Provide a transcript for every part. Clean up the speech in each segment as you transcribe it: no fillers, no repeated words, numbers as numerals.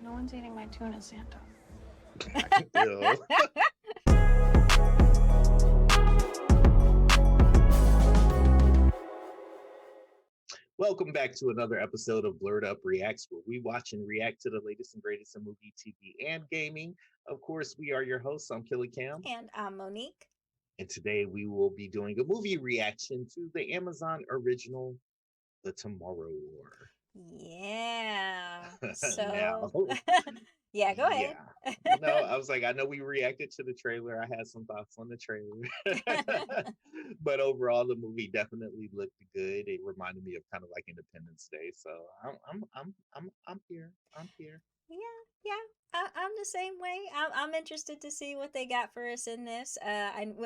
No one's eating my tuna, Santa. Ew. Welcome back to another episode of Blerd Up Reacts, where we watch and react to the latest and greatest in movie, TV, and gaming. Of course, we are your hosts. I'm Killy Cam. And I'm Monique. And today we will be doing a movie reaction to the Amazon original, The Tomorrow War. Yeah. Now, yeah, go ahead. No, I was like, I know we reacted to the trailer. I had some thoughts on the trailer. But overall, the movie definitely looked good. It reminded me of kind of like Independence Day. So I'm here. I'm here. Yeah. I'm the same way. I'm interested to see what they got for us in this.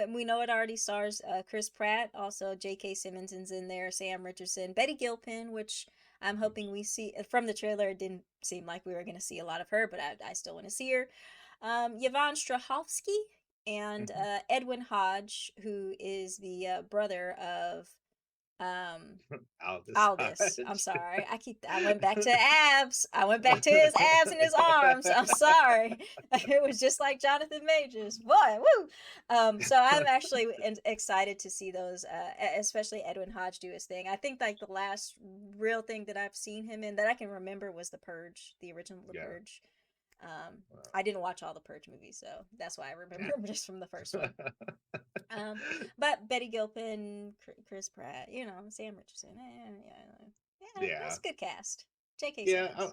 We know it already stars Chris Pratt, also J.K. Simmons is in there, Sam Richardson, Betty Gilpin, which I'm hoping we see from the trailer. It didn't seem like we were going to see a lot of her, but I still want to see her. Yvonne Strahovski and Edwin Hodge, who is the brother of Aldous. I'm sorry. I went back to abs. I went back to his abs and his arms. I'm sorry. It was just like Jonathan Majors. Boy, woo. So I'm actually excited to see those, especially Edwin Hodge do his thing. I think like the last real thing that I've seen him in that I can remember was The Purge, the original The Purge. I didn't watch all the Purge movies, so that's why I remember just from the first one. But Betty Gilpin, Chris Pratt, Sam Richardson, that's a good cast. J.K. Simmons.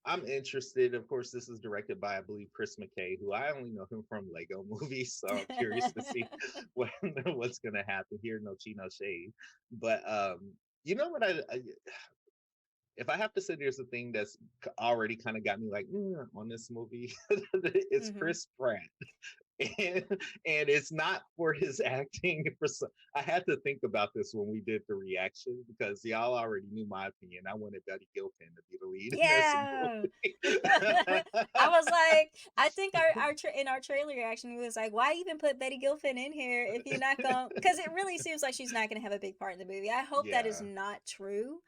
I'm interested. Of course, this is directed by, I believe, Chris McKay, who I only know him from Lego movies, so I'm curious to see what's going to happen here. No tea, no shade. But you know what if I have to say there's a thing that's already kind of got me like on this movie, it's Chris Pratt. And it's not for his acting. I had to think about this when we did the reaction because y'all already knew my opinion. I wanted Betty Gilpin to be the lead. Yeah. I was like, I think in our trailer reaction, we was like, why even put Betty Gilpin in here if you're not going? Because it really seems like she's not going to have a big part in the movie. I hope that is not true.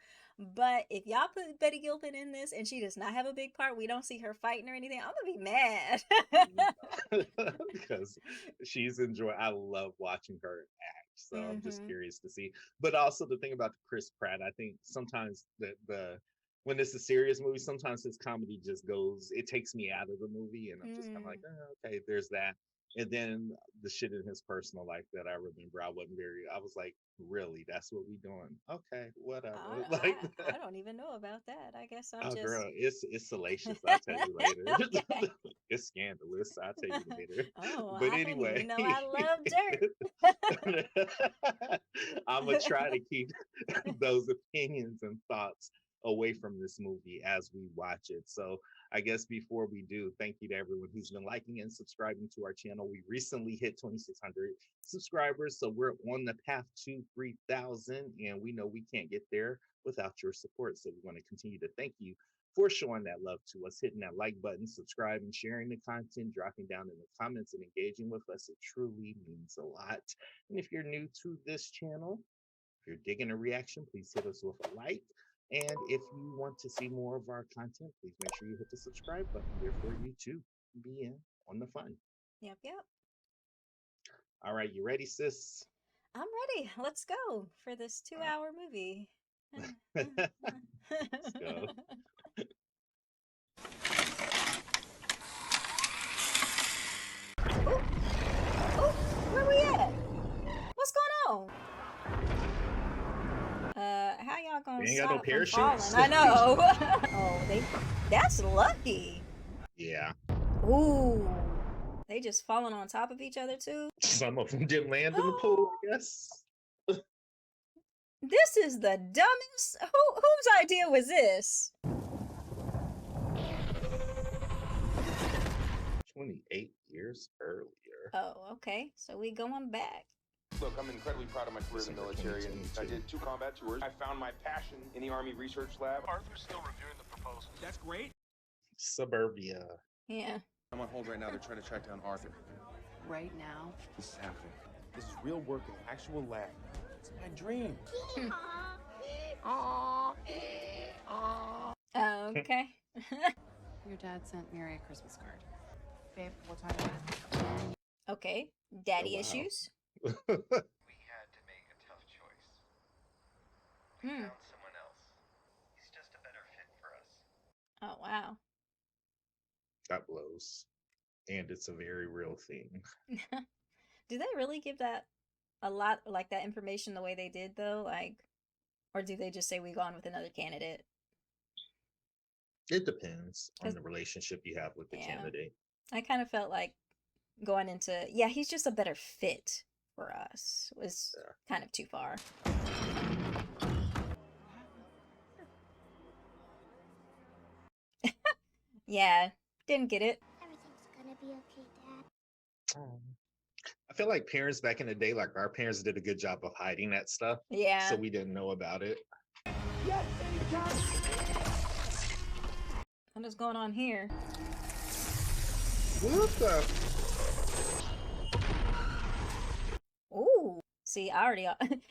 But if y'all put Betty Gilpin in this and she does not have a big part, we don't see her fighting or anything, I'm gonna be mad. Because she's enjoying. I love watching her act, so I'm just curious to see. But also the thing about Chris Pratt, I think sometimes when it's a serious movie, sometimes his comedy just goes. It takes me out of the movie, and I'm just kind of like, okay, there's that. And then the shit in his personal life that I remember, I was like, really? That's what we doing? Okay, whatever. I don't even know about that. I guess I'm just... girl, it's salacious. I'll tell you later. Okay. It's scandalous. I'll tell you later. Oh, but anyway, I love dirt. I'm gonna try to keep those opinions and thoughts away from this movie as we watch it. So I guess before we do, thank you to everyone who's been liking and subscribing to our channel. We recently hit 2,600 subscribers, so we're on the path to 3,000, and we know we can't get there without your support. So we want to continue to thank you for showing that love to us, hitting that like button, subscribing, sharing the content, dropping down in the comments, and engaging with us. It truly means a lot. And if you're new to this channel, if you're digging a reaction, please hit us with a like. And if you want to see more of our content, please make sure you hit the subscribe button there for you to be in on the fun. Yep. All right, you ready, sis? I'm ready. Let's go for this 2-hour movie. Let's go. Oh, where we at? What's going on? How y'all gonna ain't stop got no parachutes? I know. That's lucky. Yeah. Ooh, they just falling on top of each other too. Some of them didn't land in the pool, I guess. This is the dumbest. Whose idea was this? 28 years earlier. Oh, okay. So we going back. Look, I'm incredibly proud of my career in the military, and I did 2 combat tours. I found my passion in the Army Research Lab. Arthur's still reviewing the proposal. That's great. Suburbia. Yeah. I'm on hold right now. They're trying to track down Arthur. Right now? This is happening. This is real work in an actual lab. It's my dream. Okay. You're dad sent Mary a Christmas card. Babe, what time is it? Okay, daddy Oh, wow. issues. We had to make a tough choice. We Hmm. found someone else. He's just a better fit for us. Oh wow. That blows. And it's a very real thing. Do they really give that a lot like that information the way they did though? Like, or do they just say we gone with another candidate? It depends on 'Cause- the relationship you have with the Yeah. candidate. I kind of felt like going into, yeah, he's just a better fit for us was Yeah. kind of too far. Yeah, didn't get it. Everything's gonna be okay, Dad. I feel like parents back in the day, like our parents did a good job of hiding that stuff. Yeah. So we didn't know about it. What is going on here? What the? Ooh. See, I already,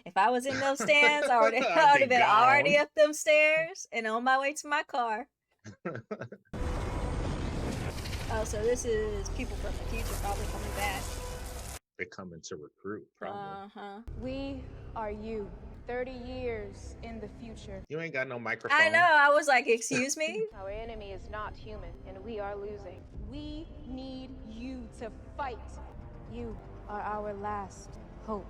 if I was in those stands, I would I'd have be been already gone. up them stairs and on my way to my car. Oh, so this is people from the future probably coming back. They're coming to recruit, probably. Uh-huh. We are you. 30 years in the future. You ain't got no microphone. I know, I was like, excuse me? Our enemy is not human, and we are losing. We need you to fight. You are our last hope.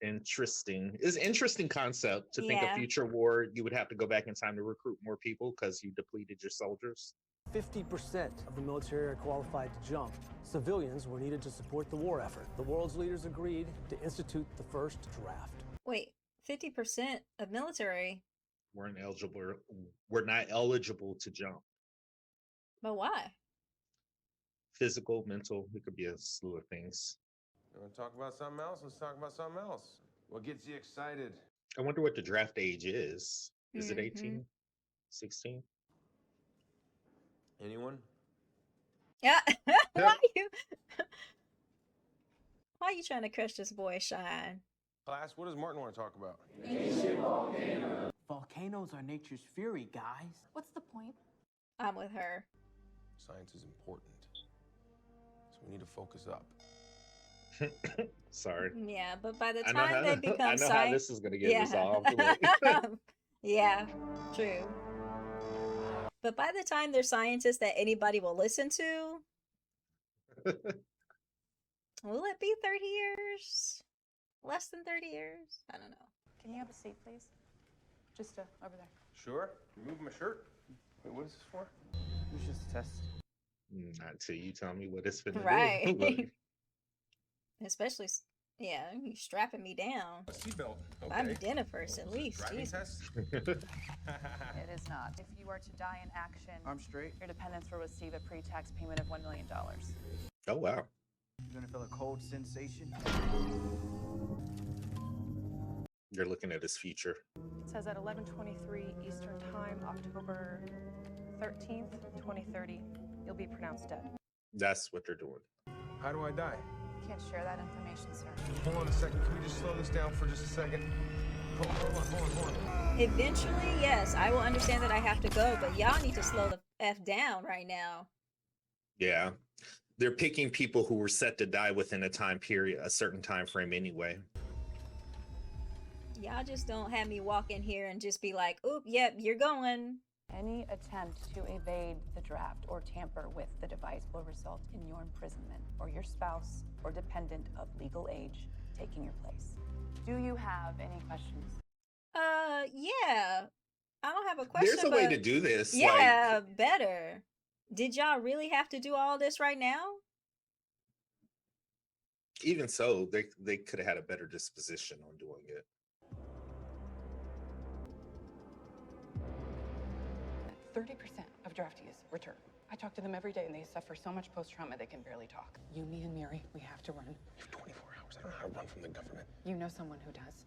Interesting. It's an interesting concept to think a Yeah. future war, you would have to go back in time to recruit more people because you depleted your soldiers. 50% of the military are qualified to jump. Civilians were needed to support the war effort. The world's leaders agreed to institute the first draft. Wait, 50% of military, We're ineligible. We're not eligible to jump. but why? Physical, mental, it could be a slew of things. You want to talk about something else? Let's talk about something else. What gets you excited? I wonder what the draft age is. Is it Mhm. 18? 16? Anyone? Yeah. Why you? Why are you trying to crush this boy's shine? Class, what does Martin want to talk about? Volcanoes are nature's fury, guys. What's the point? I'm with her. Science is important. So we need to focus up. Sorry. Yeah, but by the I know time how, they become I know how science, this is going to get yeah, resolved. yeah, true. But by the time they're scientists that anybody will listen to, will it be 30 years? Less than 30 years? I don't know. Can you have a seat, please? Just over there. Sure. Remove my shirt. Wait, what is this for? It was just a test. Not till you tell me what it's finna Right. do. Especially, yeah, you strapping me down. A seatbelt. Buy me Okay. dinner first, at least. Driving Jesus. test? It is not. If you are to die in action, Arm straight. your dependents will receive a pre-tax payment of $1 million. Oh, wow. You're gonna feel a cold sensation. You're looking at his future. It says at 11:23 Eastern Time, October 13th, 2030, you'll be pronounced dead. That's what they're doing. How do I die? Can't share that information, sir. Hold on a second. Can we just slow this down for just a second? Hold on. Eventually, yes, I will understand that I have to go, but y'all need to slow the F down right now. Yeah. They're picking people who were set to die within a time period, a certain time frame anyway. Y'all just don't have me walk in here and just be like, oop, yep, you're going. Any attempt to evade the draft or tamper with the device will result in your imprisonment or your spouse or dependent of legal age taking your place. Do you have any questions? Yeah. I don't have a question. There's a way but- to do this. Yeah, better. Did y'all really have to do all this right now? Even so, they could have had a better disposition on doing it. 30% of draftees return. I talk to them every day and they suffer so much post-trauma they can barely talk. You, me, and Mary, we have to run. You have 24 hours. I don't know how to run from the government. You know someone who does.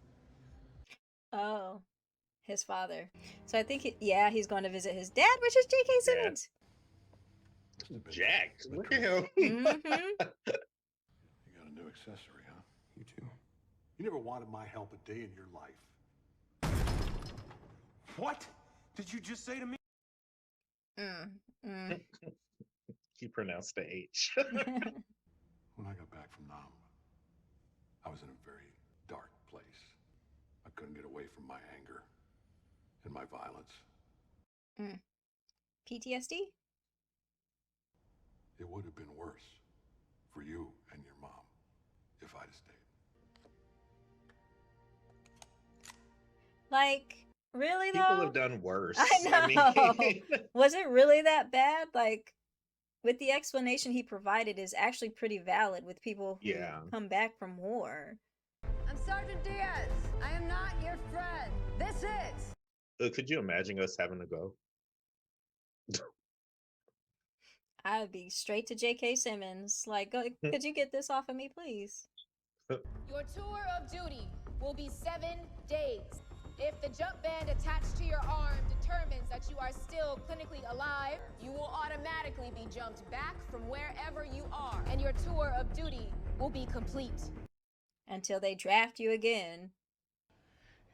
Oh, his father. So I think, he's going to visit his dad, which is J.K. Simmons. Jack, look at him. Mm-hmm. You got a new accessory, huh? You too. You never wanted my help a day in your life. What did you just say to me? pronounce the H. When I got back from Nam, I was in a very dark place. I couldn't get away from my anger and my violence. PTSD? It would have been worse for you and your mom if I'd have stayed. Like, really though? People have done worse. I know. Was it really that bad? Like, with the explanation he provided is actually pretty valid with people who come back from war. I'm Sergeant Diaz. I am not your friend. This is. Could you imagine us having to go? I'd be straight to J.K. Simmons. Like, could you get this off of me, please? Your tour of duty will be 7 days. If the jump band attached to your arm determines that you are still clinically alive, you will automatically be jumped back from wherever you are, and your tour of duty will be complete. Until they draft you again.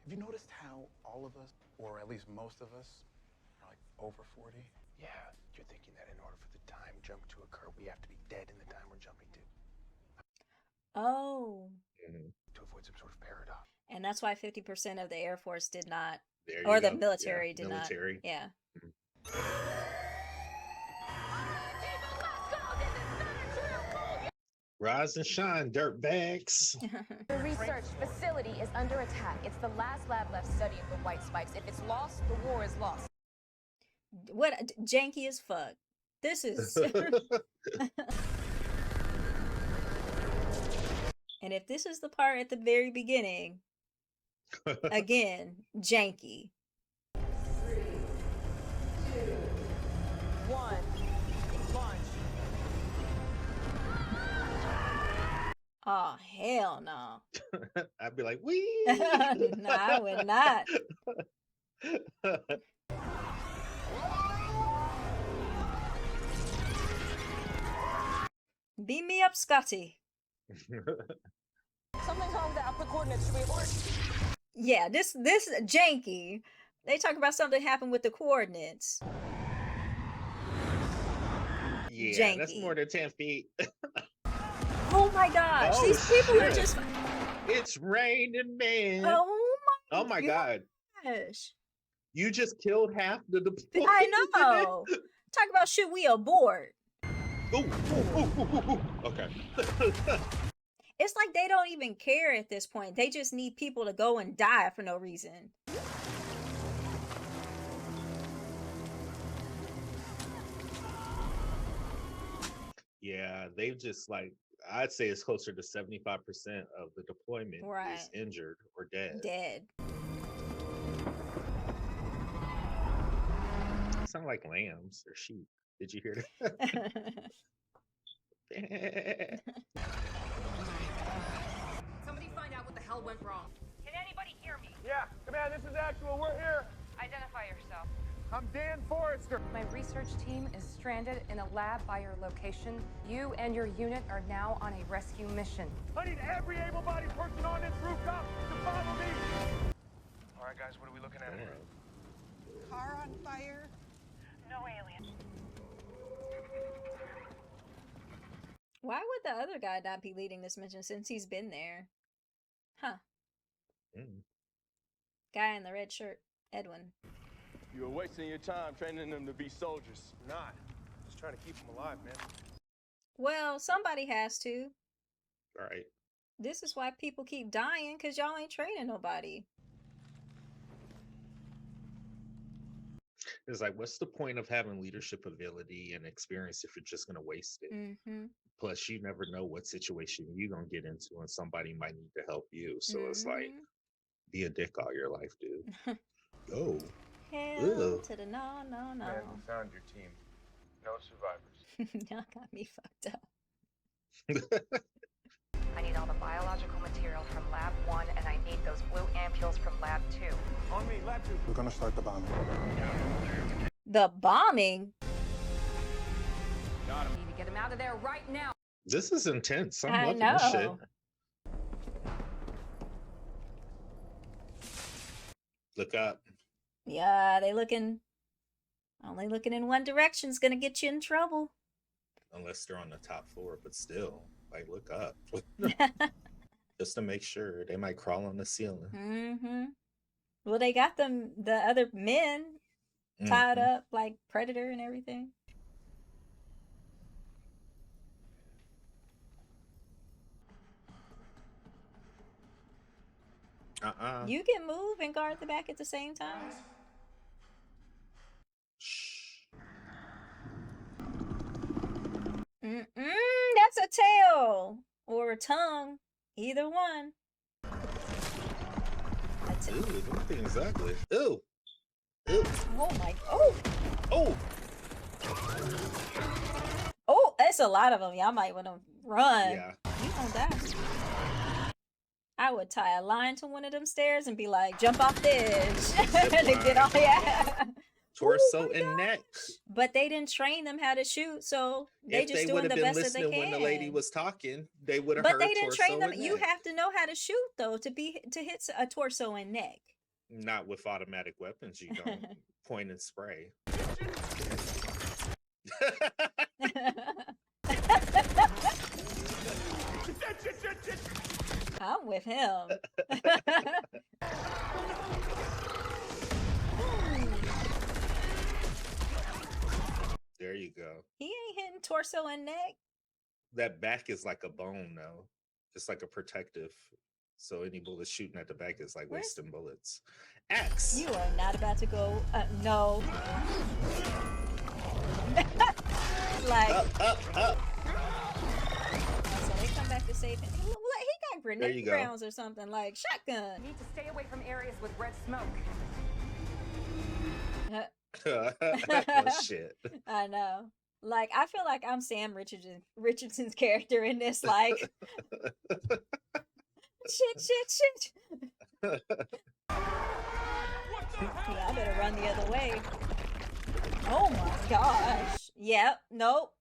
Have you noticed how all of us, or at least most of us, are like over 40? Yeah, you're thinking that in order for the time jump to occur, we have to be dead in the time we're jumping to. Oh. To avoid some sort of paradox. And that's why 50% of the Air Force did not, There or you the go. military Yeah, did military. not. Yeah. Rise and shine, dirt bags. The research facility is under attack. It's the last lab left studying the white spikes. If it's lost, the war is lost. What janky as fuck. This is And if this is the part at the very beginning, again, janky. 3, 2, 1. Launch. Oh, hell no. I'd be like, wee. No, I would not. Beam me up, Scotty. Something's wrong with the output coordinates. Should we abort? Yeah, this janky. They talk about something happened with the coordinates. Yeah, Janky. that's more than 10 feet. Oh my gosh, Oh, these people are shit. just. It's raining, man. Oh my God. gosh. You just killed half the deployment. I know. Talk about should we abort? Ooh. Okay. It's like they don't even care at this point. They just need people to go and die for no reason. Yeah, they've just like, I'd say it's closer to 75% of the deployment Right. is injured or dead. Dead. Sound like lambs or sheep. Did you hear that? Somebody find out what the hell went wrong. Can anybody hear me? Yeah, command, this is actual. We're here. Identify yourself. I'm Dan Forrester. My research team is stranded in a lab by your location. You and your unit are now on a rescue mission. I need every able-bodied person on this rooftop to follow me. All right, guys, what are we looking at here? Car on fire. No alien. Why would the other guy not be leading this mission since he's been there? Huh. Guy in the red shirt. Edwin. You were wasting your time training them to be soldiers. Not. Just trying to keep them alive, man. Well, somebody has to. Right. This is why people keep dying, because y'all ain't training nobody. It's like, what's the point of having leadership ability and experience if you're just going to waste it? Mm-hmm. Plus, you never know what situation you're going to get into and somebody might need to help you. So it's like, be a dick all your life, dude. Go. Hell to the no. Man, we found your team. No survivors. Y'all got me fucked up. I need all the biological material from Lab 1, and I need those blue ampules from Lab 2. On me, Lab 2. We're gonna start the bombing. The bombing? Got him. Need to get him out of there right now. This is intense. I'm I loving this shit. know. Look up. Yeah, they only looking in one direction's gonna get you in trouble. unless they're on the top floor. But still, like, look up just to make sure. They might crawl on the ceiling. Mm-hmm. Well, they got the other men tied up like Predator and everything. You can move and guard the back at the same time. That's a tail or a tongue, either one. Ew, don't think exactly. Ew. Oh my! Oh. That's a lot of them. Y'all might want to run. Yeah. You gonna die. I would tie a line to one of them stairs and be like, jump off this and get off. Yeah. Torso and neck. But they didn't train them how to shoot, so they just doing the best that they can. When the lady was talking, they would have heard. But they didn't train them. You neck. have to know how to shoot though to hit a torso and neck. Not with automatic weapons. You don't point and spray. I'm with him. There you go. He ain't hitting torso and neck. That back is like a bone, though. It's like a protective. So any bullet shooting at the back is like wasting bullets. Axe. You are not about to go. No. Like. Up. So they come back to save him. He got grenade rounds or something, like shotgun. Need to stay away from areas with red smoke. Oh, shit. I know. Like, I feel like I'm Sam Richardson's character in this. Like, shit. Yeah, I better run the other way. Oh my gosh. Yep. Nope.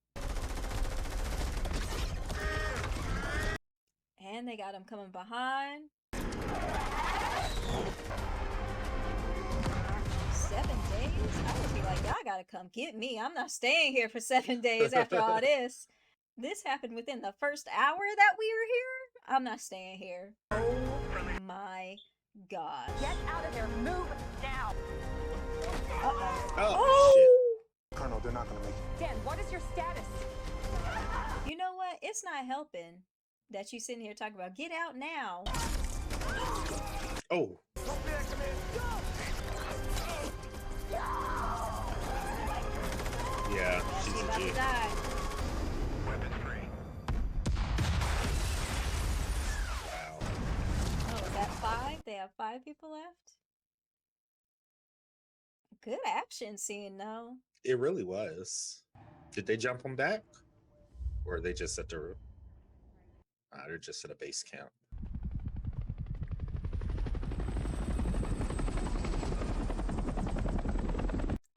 And they got him coming behind. 7 days? I would be like, y'all gotta come get me. I'm not staying here for 7 days after all this. This happened within the first hour that we were here. I'm not staying here. Oh my gosh. Get out of there. Move now. Oh, shit. Colonel, they're not gonna make it. Dan, what is your status? You know what? It's not helping that you sitting here talking about get out now. Oh. Yeah, she's about a to die. Weapon free. Wow. Oh, is that 5? They have 5 people left? Good action scene, though. It really was. Did they jump them back? Or are they just at the roof? They're just at a base camp.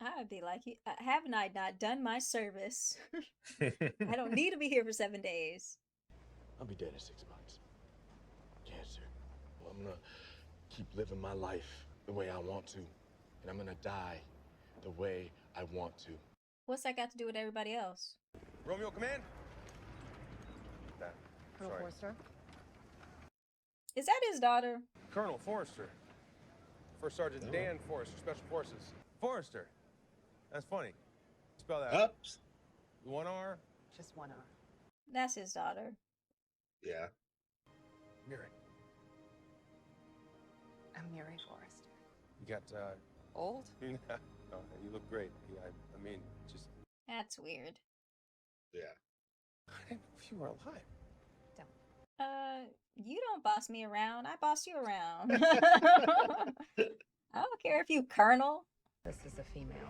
I'd be like, haven't I not done my service? I don't need to be here for 7 days. I'll be dead in 6 months. Cancer. Well, I'm gonna keep living my life the way I want to. And I'm gonna die the way I want to. What's that got to do with everybody else? Romeo, command. Colonel Forrester. Is that his daughter? Colonel Forrester. First Sergeant Dan Forrester, Special Forces. Forrester. That's funny. Spell that. Up. One R? Just one R. That's his daughter. Yeah. Miri. I'm Miri Forrester. You got, Old? no, you look great. I mean, just... That's weird. Yeah. I didn't know if you were alive. You don't boss me around. I boss you around. I don't care if you colonel. This is a female.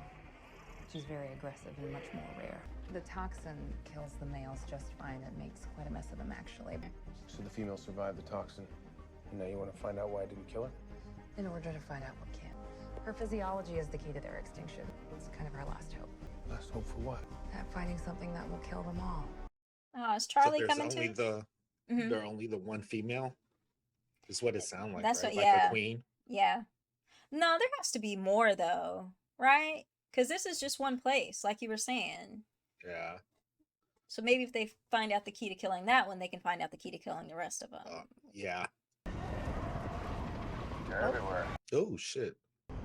She's very aggressive and much more rare. The toxin kills the males just fine. It makes quite a mess of them, actually. So the female survived the toxin, and now you want to find out why I didn't kill her? In order to find out what can. Her physiology is the key to their extinction. It's kind of our last hope. Last hope for what? At finding something that will kill them all. Oh, is Charlie coming only too? There are only the one female? Is what it sounds like. That's right? what, Like yeah. a queen? Yeah. No, there has to be more though, right? Because this is just one place, like you were saying. Yeah. So maybe if they find out the key to killing that one, they can find out the key to killing the rest of them. Yeah. They're everywhere. Oh shit.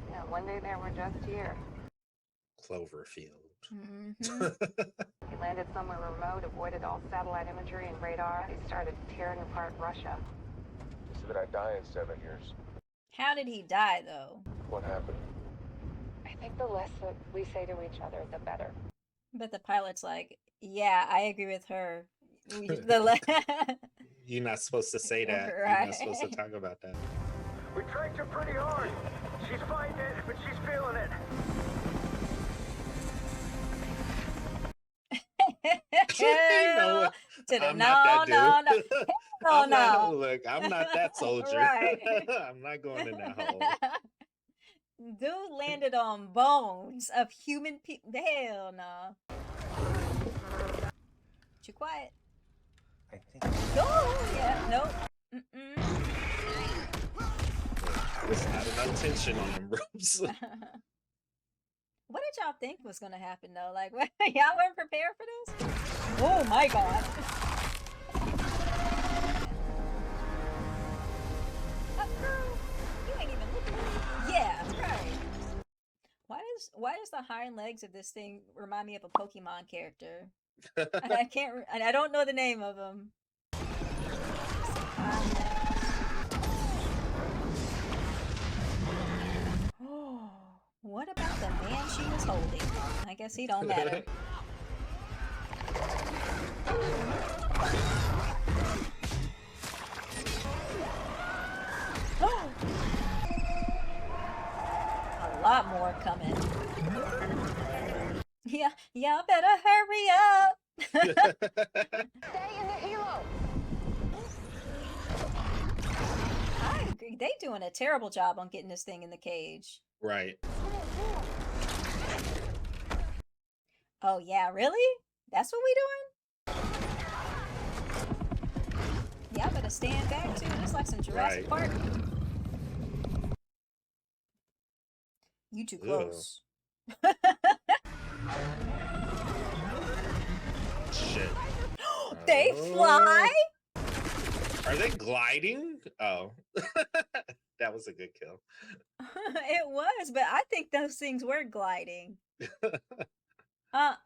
Yeah, one day they were just here. Cloverfield. He landed somewhere remote, avoided all satellite imagery and radar. He started tearing apart Russia. He said that I'd die in 7 years. How did he die, though? What happened? I think the less that we say to each other, the better. But the pilot's like, yeah, I agree with her. You're not supposed to say that. Right. You're not supposed to talk about that. We tracked her pretty hard. She's fighting it, but she's feeling it. No, I'm not that dude. Look, I'm not that soldier. Right. I'm not going in that hole. Dude landed on bones of human people. Hell no. Too quiet. I think. Oh, yeah, nope. There's not enough tension on them ropes. What did y'all think was gonna happen though? Like, y'all weren't prepared for this? Oh my god. Girl, you ain't even looking at me. Yeah, right. Why does the hind legs of this thing remind me of a Pokemon character? And I don't know the name of them. Oh, what about the man she was holding? I guess he don't matter. A lot more coming. Yeah, y'all better hurry up. Stay in the helo. I agree. They doing a terrible job on getting this thing in the cage. Right. Oh yeah, really? That's what we doing? Y'all better stand back too. It's like some Jurassic Park. You too close. Shit. They fly? Are they gliding? Oh. That was a good kill. It was, but I think those things were gliding. I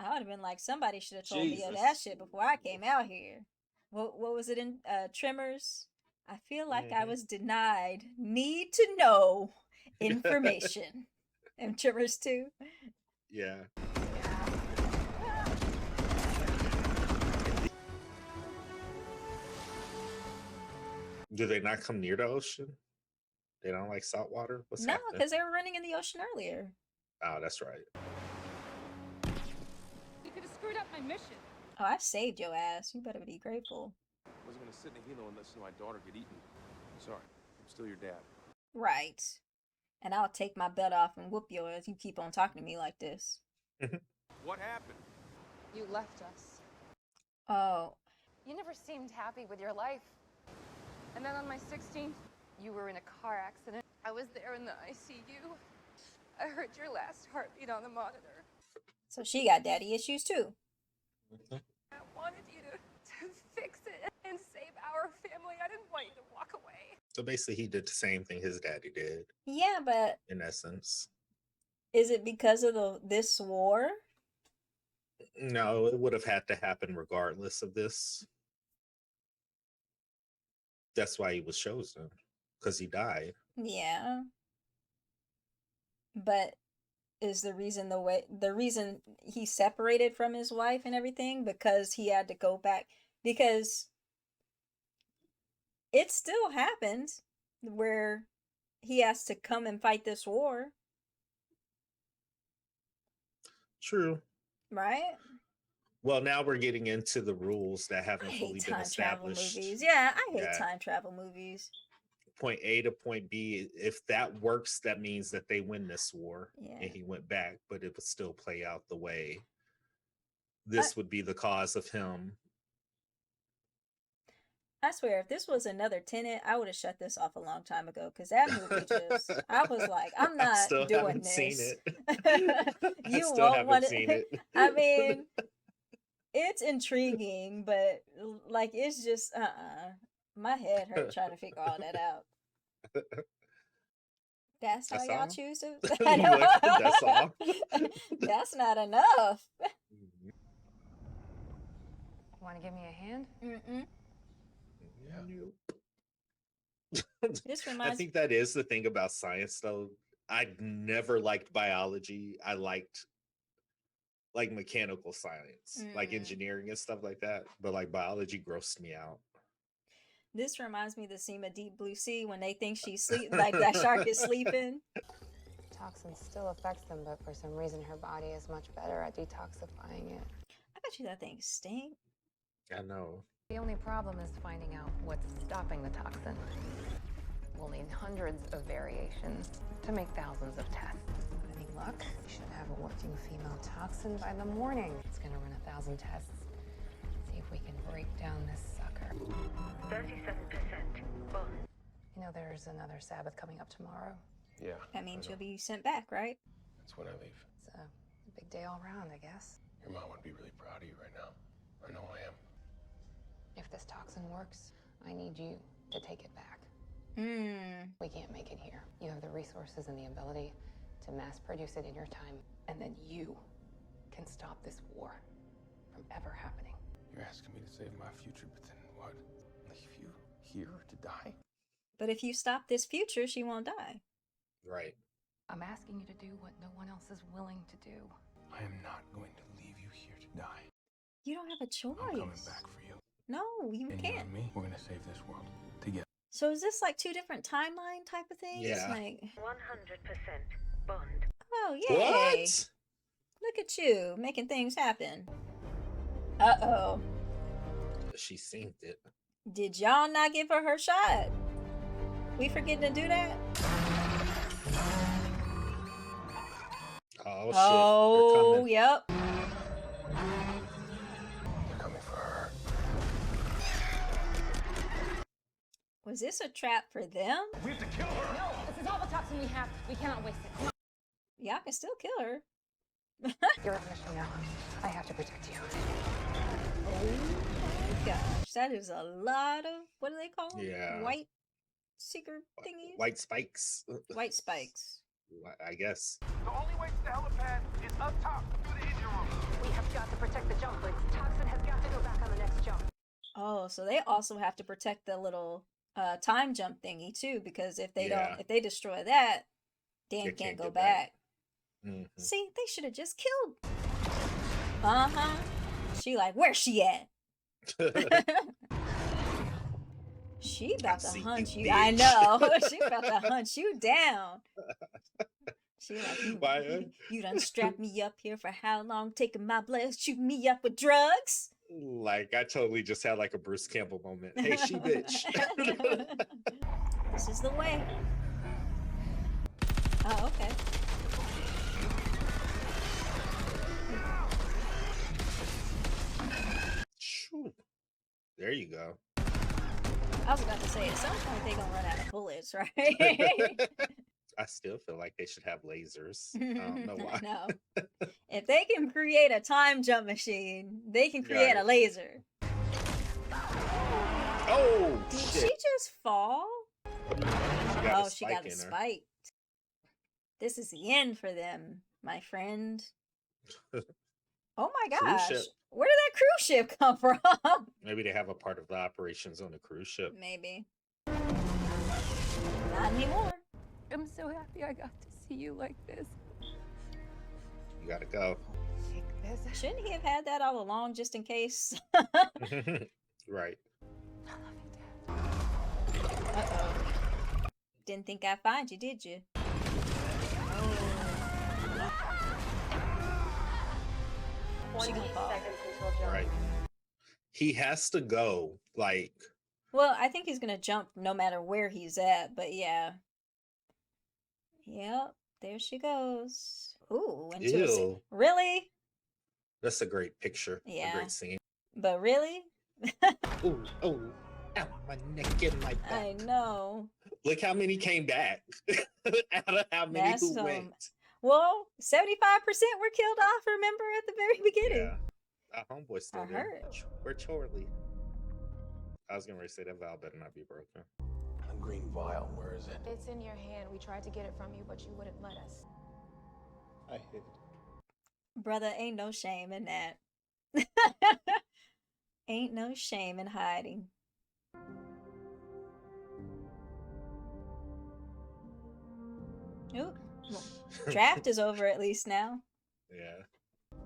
would have been like, somebody should have told me of that shit before I came out here. What was it in Tremors? I feel like I was denied need to know information. In Tremors 2. Yeah. Do they not come near the ocean? They don't like salt water? What's No, happening? because they were running in the ocean earlier. Oh, that's right. You could have screwed up my mission. Oh, I saved your ass. You better be grateful. I wasn't gonna sit in a helo and listen to my daughter get eaten. Sorry, I'm still your dad. Right. And I'll take my belt off and whoop your ass. You keep on talking to me like this. What happened? You left us. Oh. You never seemed happy with your life. And then on my 16th, you were in a car accident. I was there in the ICU. I heard your last heartbeat on the monitor. So she got daddy issues too. I wanted you to fix it and save our family. I didn't want you to walk away. So basically, he did the same thing his daddy did. Yeah, but in essence, is it because of this war? No, it would have had to happen regardless of this. That's why he was chosen, because he died. Yeah. But is the reason he separated from his wife and everything because he had to go back? Because it still happens where he has to come and fight this war. True. Right? Well, now we're getting into the rules that haven't fully been established. Movies. Yeah, I hate time travel movies. Point A to point B, if that works, that means that they win this war. Yeah. And he went back, but it would still play out the way this would be the cause of him. I swear, if this was another Tenet, I would have shut this off a long time ago. Because that movie just, I was like, I'm not doing this. Seen it. You won't want to. I mean, It's intriguing, but like it's just my head hurt trying to figure all that out. That's how y'all all? choose to. That's all. That's not enough. Want to give me a hand? Mm-mm. This I reminds think that is the thing about science, though. I never liked biology. I liked like mechanical science, like engineering and stuff like that. But like biology grossed me out. This reminds me of the scene of Deep Blue Sea when they think she's sleep, like that shark is sleeping. Toxin still affects them, but for some reason her body is much better at detoxifying it. I bet you that thing stink. I know. The only problem is finding out what's stopping the toxin. We'll need hundreds of variations to make thousands of tests. With any luck, we should have a working female toxin by the morning. It's gonna run 1,000 tests. See if we can break down this sucker. 37%. You know, there's another Sabbath coming up tomorrow. Yeah. That means you'll be sent back, right? That's when I leave. It's a big day all around, I guess. Your mom would be really proud of you right now. I know I am. If this toxin works, I need you to take it back. We can't make it here. You have the resources and the ability to mass produce it in your time, and then you can stop this war from ever happening. You're asking me to save my future, but then what? Leave you here to die? But if you stop this future, she won't die. Right. I'm asking you to do what no one else is willing to do. I am not going to leave you here to die. You don't have a choice. I'm coming back for you. No, you And you can't. and me, we're gonna save this world together. So is this like two different timeline type of things? Yeah. Like 100% Bond. oh yay. What? Look at you making things happen. Uh-oh. She synced it. Did y'all not give her shot? We forgetting to do that? Oh shit. Oh, yep. You're coming for her. Was this a trap for them? We have to kill her! No, this is all the toxin we have. We cannot waste it. Come on. Y'all can still kill her. You're on mission now. I have to protect you. Oh my gosh, that is a lot of, what do they call them? Yeah. White secret thingies? White spikes. White spikes. I guess. The only way to the helipad is up top through the engine room. We have got to protect the jump legs. Toxin has got to go back on the next jump. Oh, so they also have to protect the little time jump thingy too, because if they don't, if they destroy that, Dan It can't go get back. Mhm. See, they should have just killed. Uh-huh. She like, where's she at? She about to hunt you. I know. She about to hunt you down. She like, you done strapped me up here for how long? Taking my blood, shooting me up with drugs? Like I totally just had like a Bruce Campbell moment. Hey, she bitch. This is the way. Oh, okay. Shoot. There you go. I was about to say, at some point they gonna run out of bullets, right? I still feel like they should have lasers. I don't know why. No. If they can create a time jump machine, they can create a laser. Oh, did shit. she just fall? She got in the her. spike. This is the end for them, my friend. Oh my Cruise gosh. ship. Where did that cruise ship come from? Maybe they have a part of the operations on the cruise ship. Maybe. Not anymore. I'm so happy I got to see you like this. You gotta go. Take this. Shouldn't he have had that all along just in case? Right. I love you, Dad. Uh-oh. Didn't think I'd find you, did you? She gonna fall. Right. He has to go. Like, Well, I think he's gonna jump no matter where he's at, but yeah. Yep, there she goes. Ooh, into ew. Really? That's a great picture. Yeah. A great scene. But really? Ooh, oh, ow, my neck and my back. I know. Look how many came back. Out of how many That's who went. well, 75% were killed off, remember, at the very beginning. Yeah. homeboy's still I there. heard. Where Chorley? I was gonna say that valve better not be broken. A green vial, where is it? It's in your hand. We tried to get it from you, but you wouldn't let us. I hid. Brother, ain't no shame in that. Ain't no shame in hiding. Ooh, well, draft is over at least now. Yeah.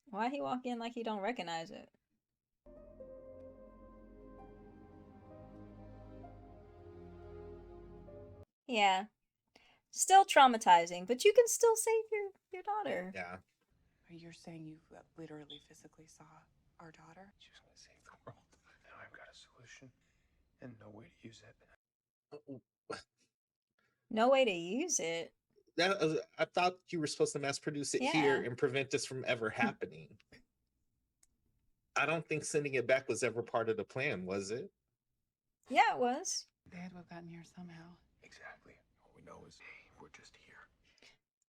Why he walk in like he don't recognize it? Yeah. Still traumatizing, but you can still save your daughter. Yeah. You're saying you literally physically saw our daughter? She was gonna save the world. Now I've got a solution and no way to use it. No way to use it. I thought you were supposed to mass produce it here and prevent this from ever happening. I don't think sending it back was ever part of the plan, was it? Yeah, it was. They had to have gotten here somehow. Exactly. All we know is, hey, we're just here.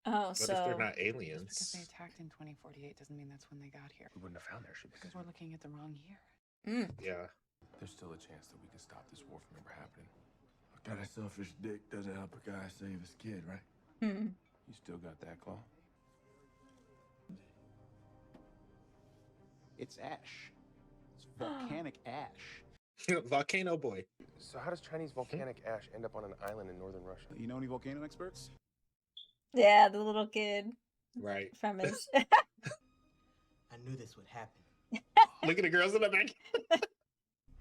Oh, What so if they're not Just aliens? because they attacked in 2048 doesn't mean that's when they got here. We wouldn't have found their ship Because we're looking at the wrong year. Yeah. There's still a chance that we can stop this war from ever happening. That a selfish dick doesn't help a guy save his kid, right? You still got that claw? It's ash. It's volcanic ash. Volcano boy. So how does Chinese volcanic ash end up on an island in northern Russia? You know any volcano experts? yeah, the little kid Right. from his. I knew this would happen. Look at the girls in the back.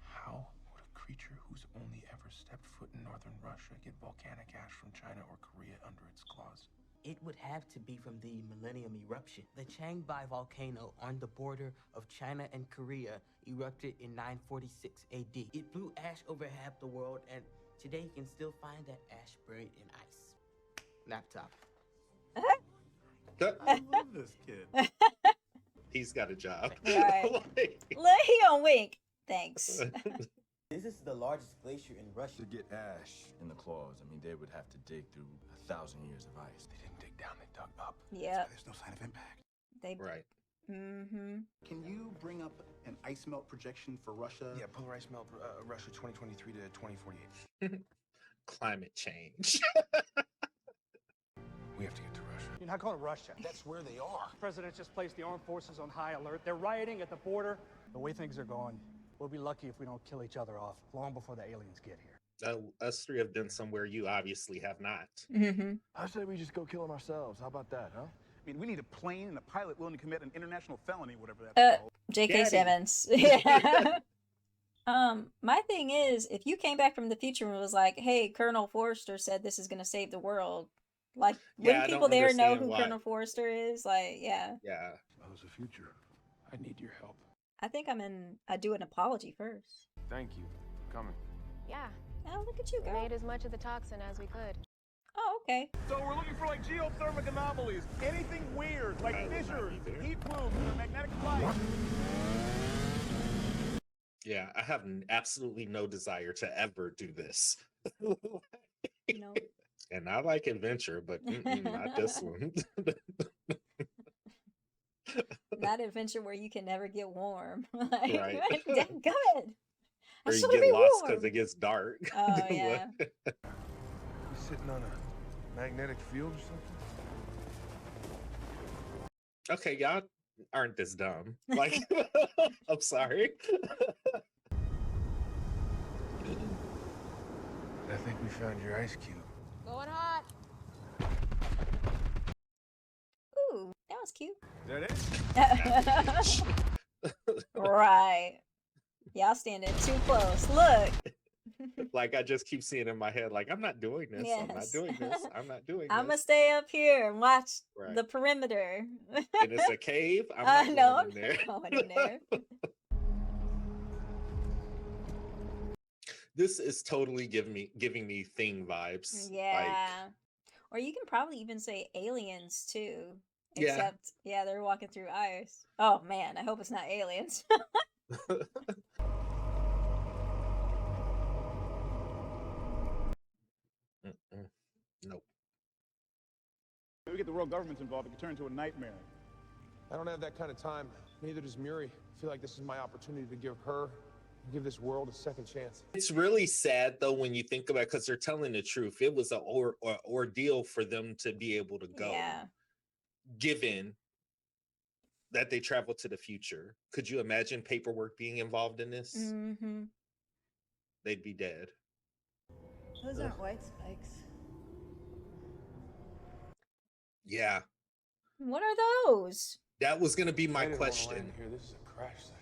How would a creature who's only ever stepped foot in northern Russia get volcanic ash from China or Korea under its claws? It would have to be from the Millennium Eruption. The Changbai volcano on the border of China and Korea erupted in 946 AD. It blew ash over half the world, and today you can still find that ash buried in ice. Laptop. I love this kid. He's got a job. Right. Like- Look, he on wink. Thanks. This is the largest glacier in Russia. To get ash in the claws, I mean, they would have to dig through 1,000 years of ice. They didn't dig down, they dug up. Yeah. There's no sign of impact. They. Right. Mm-hmm. Can you bring up an ice melt projection for Russia? Yeah, polar ice melt, Russia 2023 to 2048. Climate change. We have to get to Russia. You're not going to Russia. That's where they are. The president just placed the armed forces on high alert. They're rioting at the border. The way things are going, we'll be lucky if we don't kill each other off long before the aliens get here. Us three have been somewhere you obviously have not. Mm-hmm. I say we just go kill them ourselves. How about that, huh? I mean, we need a plane and a pilot willing to commit an international felony, whatever that's called. J.K. Daddy. Simmons. Yeah. My thing is, if you came back from the future and was like, "Hey, Colonel Forrester said this is going to save the world," like, Yeah, I wouldn't don't people there know understand who why. Colonel Forrester is? Like, yeah. Yeah. How's the future? I need your help. I think I do an apology first. Thank you for coming. Yeah, Oh, look at you, we girl. made as much of the toxin as we could. Oh, okay. So we're looking for like geothermic anomalies, anything weird, like I will not fissures, be there. heat plumes, or magnetic flights. Yeah, I have absolutely no desire to ever do this. No. And I like adventure, but not this one. Not adventure where you can never get warm. Like, Right. Good. I Or you should get be lost warm. because it gets dark. Oh, yeah. You sitting on a magnetic field or something? Okay, y'all aren't this dumb. Like, I'm sorry. I think we found your ice cube. Going hot. Ooh, that was cute. Is that it? Right. Y'all standing too close. Look. Like, I just keep seeing in my head, like, I'm not doing this. I'm not Yes. doing this. I'm not doing I'm gonna this. stay up here and watch Right. the perimeter. And it's a cave. I'm I not know. going in there. I'm not going in there. This is totally giving me Thing vibes. Yeah. Or you can probably even say aliens too. Yeah. Except, yeah, they're walking through ice. Oh man, I hope it's not aliens. Nope. If we get the world governments involved, it could turn into a nightmare. I don't have that kind of time. Neither does Muri. I feel like this is my opportunity to give this world a second chance. It's really sad though when you think about it, because they're telling the truth. It was an ordeal for them to be able to go, Yeah. given that they travel to the future. Could you imagine paperwork being involved in this? Mm-hmm. They'd be dead. Those aren't white spikes. Yeah, What are those? that was gonna be my question. Here, this is a crash site.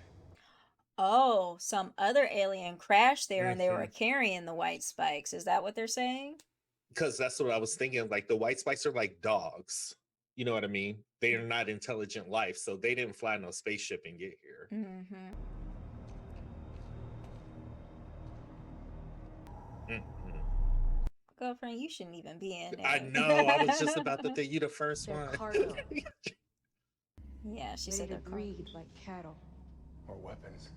Oh, some other alien crashed there and they were carrying the white spikes. Is that what they're saying? Because that's what I was thinking. Like the white spikes are like dogs. You know what I mean? They are not intelligent life, so they didn't fly no spaceship and get here. Mm-hmm. Girlfriend, you shouldn't even be in there. I know. I was just about to think you the first They're one. cargo. Yeah, she Ready said to they're breed like cattle. Or weapons.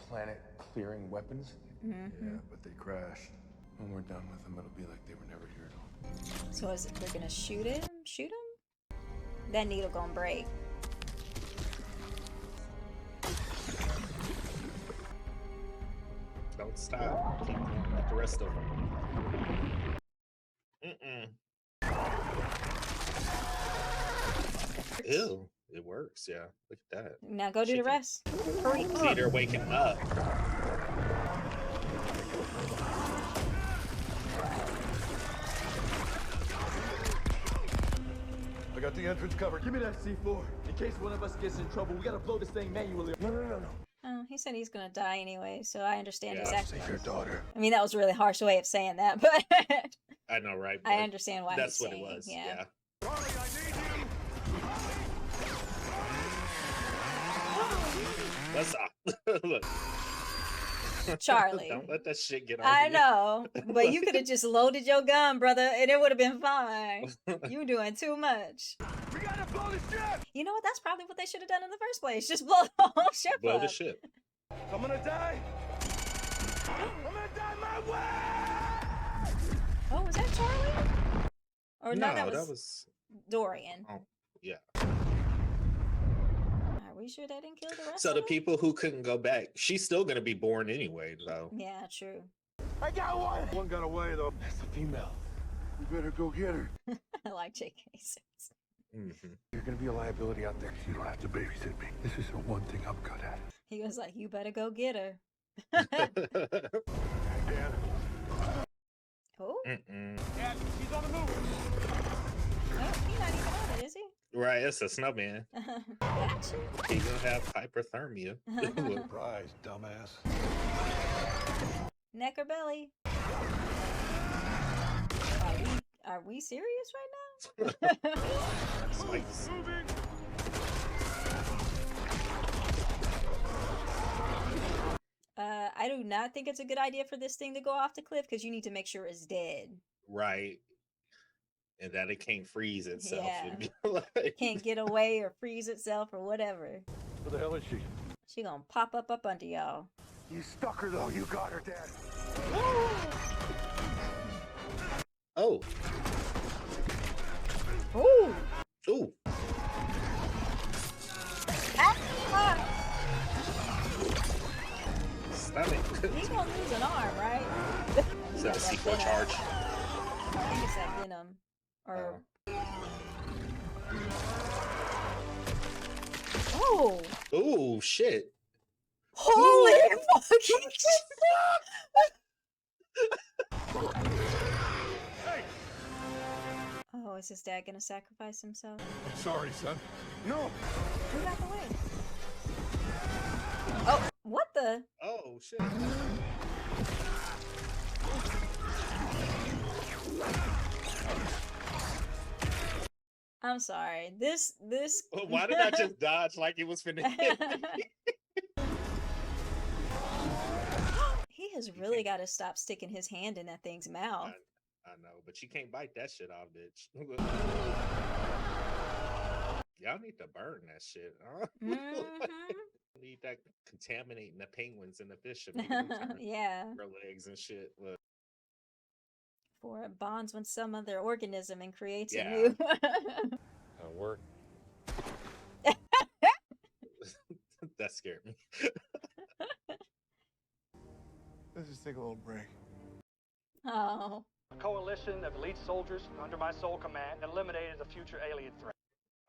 Planet-clearing weapons? Mm-hmm. Yeah, but they crashed. When we're done with them, it'll be like they were never here at all. So is it they're gonna shoot him? Shoot him? That needle gonna break. Don't stop. Keep going with the rest of them. Ew, it works. Yeah, look at that. Now go do the rest. Hurry See, up. they're waking up. I got the entrance covered. Give me that C4. In case one of us gets in trouble, we gotta blow this thing manually. No. Oh, he said he's gonna die anyway, so I understand Yeah, exactly. Save your daughter. I mean, that was a really harsh way of saying that, but I know, right? I But understand why that's he's what saying, it was. yeah. What's up? Look. Charlie. Don't let that shit get on I you. know, but you could have just loaded your gun, brother, and it would have been fine. You doing too much. We gotta blow the ship! You know what? That's probably what they should have done in the first place. Just blow the whole ship Blow up. the ship. I'm gonna die! I'm gonna die my way! Oh, was that Charlie? Or no, that that was Dorian. Oh, yeah. Are we sure they didn't kill the rest So of the them? people who couldn't go back, she's still gonna be born anyway, though. Yeah, true. I got one! One got away though. That's a female. We better go get her. I like J.K. Simmons. Mm-hmm. You're gonna be a liability out there. You don't have to babysit me. This is the one thing I'm good at. He was like, "You better go get her." Dan. Oh, Yeah, she's on the move. oh, he's not even on it, is he? Right, it's a snowman. Gotcha. He's gonna have hyperthermia. Surprise, dumbass. Neck or belly? Are we serious right now? Spikes. I do not think it's a good idea for this thing to go off the cliff because you need to make sure it's dead. Right. And that it can't freeze itself. Yeah. Can't get away or freeze itself or whatever. Where the hell is she? She gonna pop up under y'all. You stuck her though. You got her, Dad. Oh. Ooh. Ooh. Stomach. He's gonna lose an arm, right? Is that a C4 charge? I think it's that venom. Or oh. Oh shit. Holy fucking Hey! Oh, is his dad gonna sacrifice himself? I'm sorry, son. No. Move out the way. Oh, what the? Oh shit. I'm sorry. This. Why did I just dodge like it was finna hit me? He has really got to stop sticking his hand in that thing's mouth. I know, but you can't bite that shit off, bitch. Y'all need to burn that shit, huh? Need that contaminating the penguins and the fish and make them turn Yeah. their legs and shit. Look. For it bonds with some other organism and creates Yeah. a new. That'll work. That scared me. Let's just take a little break. Oh. A coalition of elite soldiers under my sole command eliminated a future alien threat.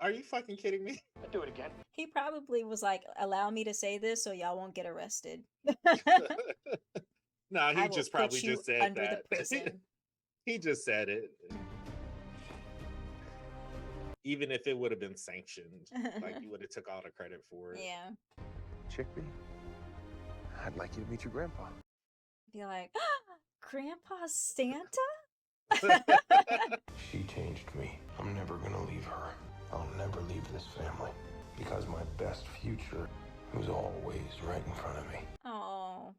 Are you fucking kidding me? I'll do it again. He probably was like, allow me to say this so y'all won't get arrested. No, I he will just put probably you just said under that. the prison. He just said it. Even if it would have been sanctioned, like you would have took all the credit for it. Yeah. Chickpea, I'd like you to meet your grandpa. Be like, Grandpa's Santa? She changed me. I'm never gonna leave her. I'll never leave this family because my best future was always right in front of me. Oh.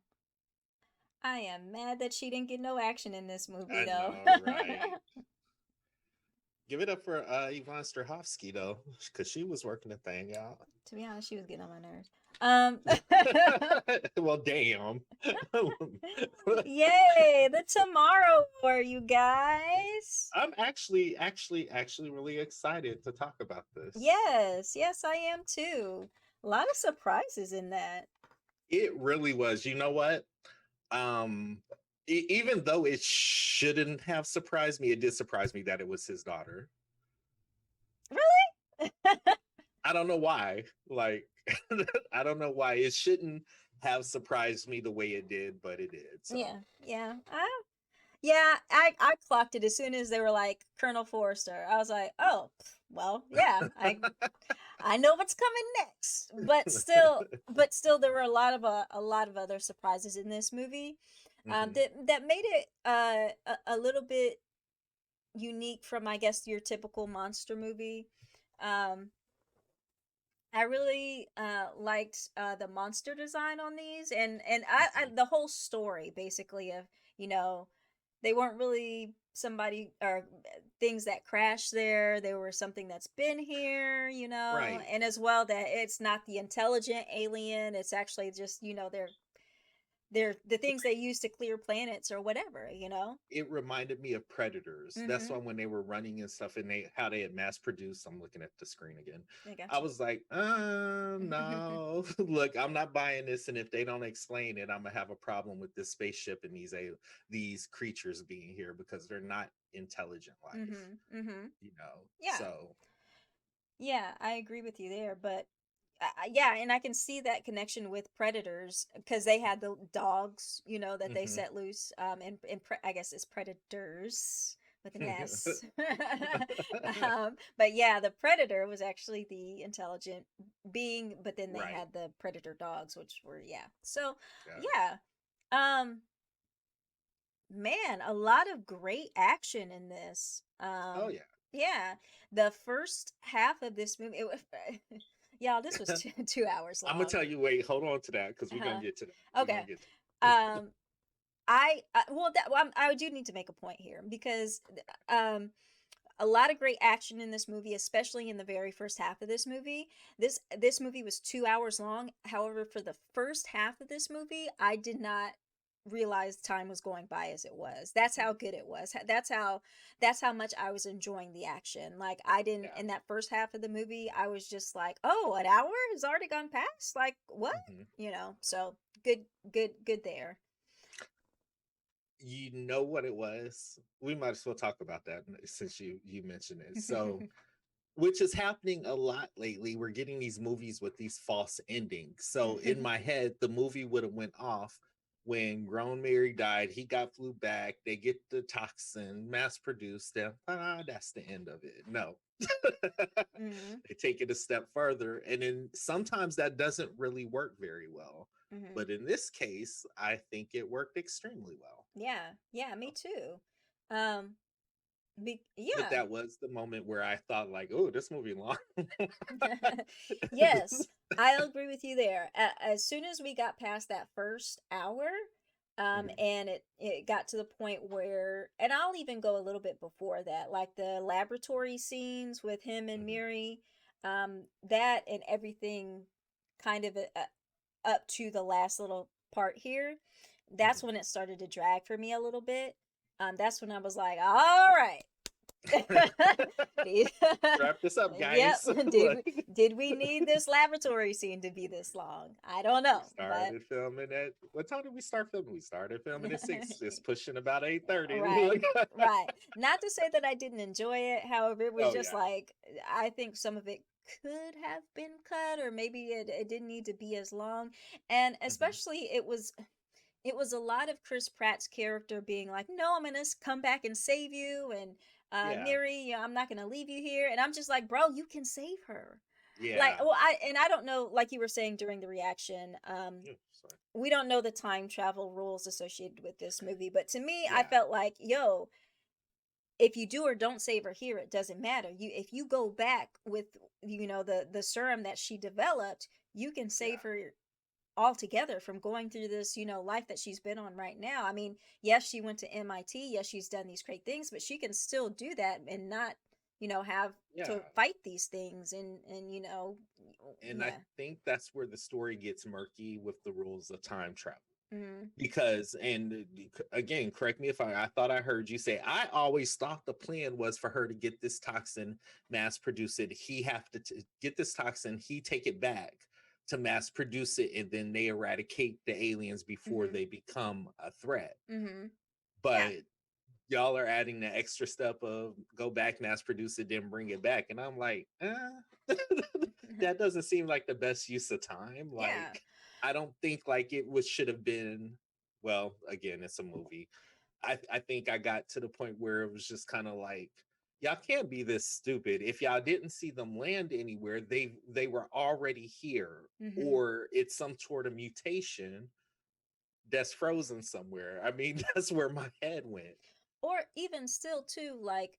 I am mad that she didn't get no action in this movie, I though. know, right? Give it up for Yvonne Strahovski, though, because she was working the thing out. To be honest, she was getting on my nerves. Well, damn. Yay, the Tomorrow War, you guys. I'm actually really excited to talk about this. Yes, I am too. A lot of surprises in that. It really was. You know what? Even though it shouldn't have surprised me, it did surprise me that it was his daughter. Really? I don't know why. Like, I don't know why. It shouldn't have surprised me the way it did, but it did. So. Yeah. I clocked it as soon as they were like Colonel Forrester. I was like, oh, well, yeah, I know what's coming next. But still, there were a lot of other surprises in this movie, that made it a little bit unique from, I guess, your typical monster movie. I really liked the monster design on these, and I the whole story basically of, they weren't really somebody or things that crashed there. They were something that's been here, Right. and as well that it's not the intelligent alien. It's actually just, they're the things they use to clear planets or whatever, It reminded me of Predators. That's why when they were running and stuff, and how they had mass produced. I'm looking at the screen again. I was like, no, look, I'm not buying this. And if they don't explain it, I'm gonna have a problem with this spaceship and these creatures being here because they're not intelligent life. Yeah. So Yeah, I agree with you there, but yeah, and I can see that connection with Predators because they had the dogs, that they set loose. I guess it's Predators with an S. But yeah, the Predator was actually the intelligent being, but then they had the Predator dogs, which were So man, a lot of great action in this. Oh yeah. Yeah, the first half of this movie, it was. Yeah, this was 2 hours long. I'm gonna tell you. Wait, hold on to that because we're gonna get to that. Okay. I do need to make a point here because a lot of great action in this movie, especially in the very first half of this movie. This movie was 2 hours long. However, for the first half of this movie, I did not realize time was going by as it was. That's how good it was. That's how much I was enjoying the action. Like I didn't in that first half of the movie, I was just like, oh, an hour has already gone past? Like what? So good there. You know what it was? We might as well talk about that since you mentioned it. So which is happening a lot lately. We're getting these movies with these false endings. So in my head, the movie would have went off when grown Mary died. He flew back. They get the toxin mass produced. Then that's the end of it. No, they take it a step further, and then sometimes that doesn't really work very well. But in this case, I think it worked extremely well. Yeah, me too. But that was the moment where I thought, like, oh, this movie long. Yes, I'll agree with you there. As soon as we got past that first hour, and it got to the point where, and I'll even go a little bit before that, like the laboratory scenes with him and Miri, that and everything kind of up to the last little part here, that's when it started to drag for me a little bit. That's when I was like, all right, Wrap this up, Yep. guys. Did we need this laboratory scene to be this long? I don't know. Started filming at what time did we start filming? We started filming at 6. It's pushing about 8:30. Right. Not to say that I didn't enjoy it. However, it was just like, I think some of it could have been cut, or maybe it didn't need to be as long. And especially it was a lot of Chris Pratt's character being like, no, I'm gonna come back and save you, and Neri, I'm not gonna leave you here. And I'm just like, bro, you can save her. Like, well, I don't know, like you were saying during the reaction, we don't know the time travel rules associated with this movie, but to me, I felt like, yo, if you do or don't save her here, it doesn't matter. If you go back with, the serum that she developed, you can save her altogether from going through this, life that she's been on right now. I mean, yes, she went to MIT, yes, she's done these great things, but she can still do that and not, have to fight these things and I think that's where the story gets murky with the rules of time travel. Because, and again, correct me if I thought I heard you say, I always thought the plan was for her to get this toxin, mass produce it. He have to get this toxin, he take it back to mass produce it, and then they eradicate the aliens before they become a threat. But y'all are adding the extra step of go back, mass produce it, then bring it back. And I'm like, that doesn't seem like the best use of time. Like, I don't think like it should have been, well, again, it's a movie. I think I got to the point where it was just kind of like, y'all can't be this stupid. If y'all didn't see them land anywhere, they were already here, or it's some sort of mutation that's frozen somewhere. I mean, that's where my head went. Or even still too, like,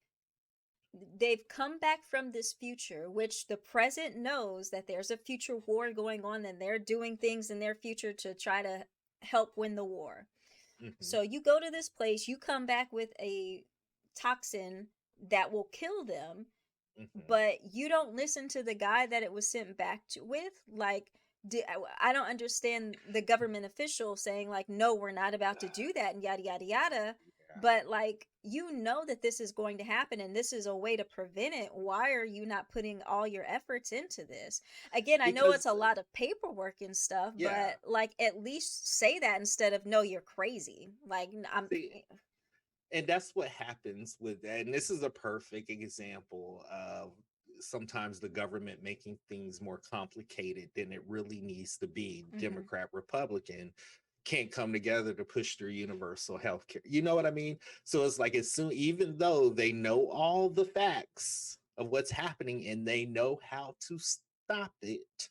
they've come back from this future, which the present knows that there's a future war going on, and they're doing things in their future to try to help win the war. So you go to this place, you come back with a toxin that will kill them, but you don't listen to the guy that it was sent back with. Like, I don't understand the government official saying like, no, we're not about to do that, and yada yada yada. But like, that this is going to happen, and this is a way to prevent it. Why are you not putting all your efforts into this? Again, I know it's a lot of paperwork and stuff, but like, at least say that instead of, no, you're crazy. Like, and that's what happens with that. And this is a perfect example of sometimes the government making things more complicated than it really needs to be. Democrat, Republican can't come together to push through universal health care. You know what I mean? So it's like, as soon, even though they know all the facts of what's happening and they know how to stop it,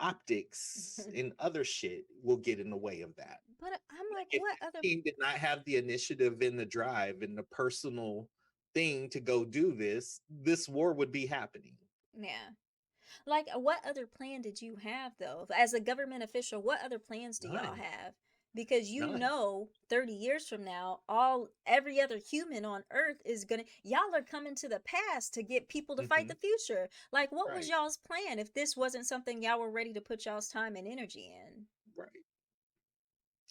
optics and other shit will get in the way of that. But I'm like, if what the other team did not have the initiative and the drive and the personal thing to go do this war would be happening. Like, what other plan did you have, though? As a government official, what other plans do y'all have? Because 30 years from now, every other human on Earth is y'all are coming to the past to get people to fight the future. Like, what was y'all's plan if this wasn't something y'all were ready to put y'all's time and energy in? Right.